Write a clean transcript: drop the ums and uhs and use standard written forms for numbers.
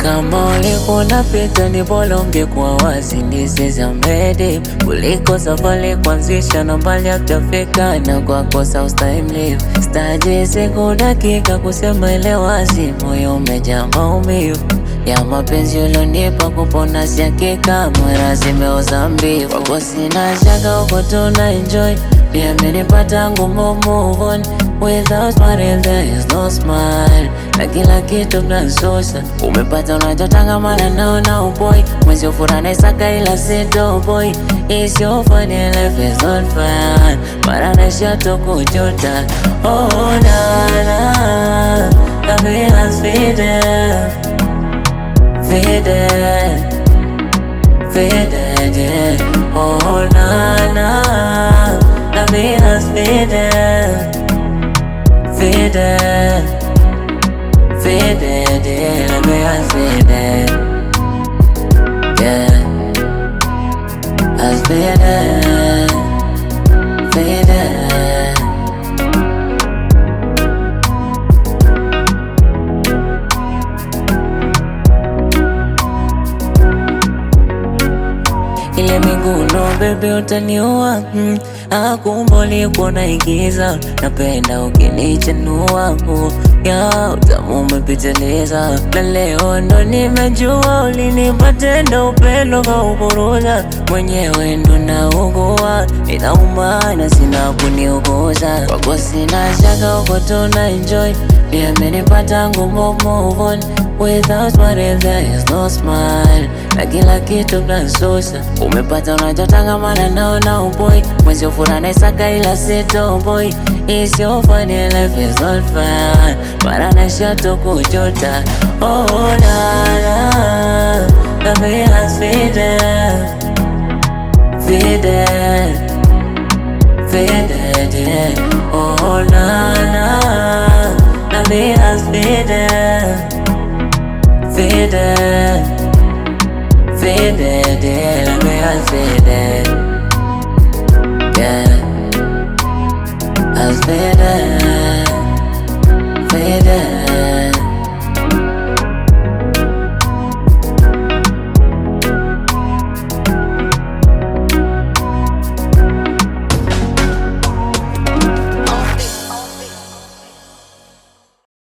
Kama ulikuwa unapita ni bora ungekuwa wazi. This is a made kuliko safari kuanzisha na mbali hatafika, na kwa kosa ustahimilivu staji siku dakika kusema ile wazi. Moyo umejaa maumivu ya mapenzi ulionipa, kupona si hakika, mwera zimeoza mbivu. Kwako sina shaka uko tuna enjoy, pia amenipata ngumu move on. Without smile there is no smile, na kila kitu mnansusa. Umepata unachotaka mara naona uboy, mwezi ufurana isaka ila sito boy. It's your funny life is not fun, mara naisha tu kujuta. Oh na na, the feelings faded, faded, faded, yeah. Oh na na, the feelings faded, faded, faded, yeah. The feelings faded, yeah. As faded, faded. Ile miguno bebe utaniua, akumboli kuona igiza. Napenda ukinichanua, ya utamu umepitiliza. Na leo ndo nimejua ulinipa tendo, upendo kauburuza. Mwenyewe ndo naugua, inauma na sina kuniuguza. Kwako sina shaka uko tuna enjoy, pia amenipata ngumu move on. Without smile there is no smile, na kila kitu mnansusa. Umepata unachotaka mara naona uboy, mwezi ufurana isaka ila sito boy. It's your funny life is not fun, mara naisha tu kujuta. Oh na na, the feelings faded, faded, faded, yeah. Oh na na.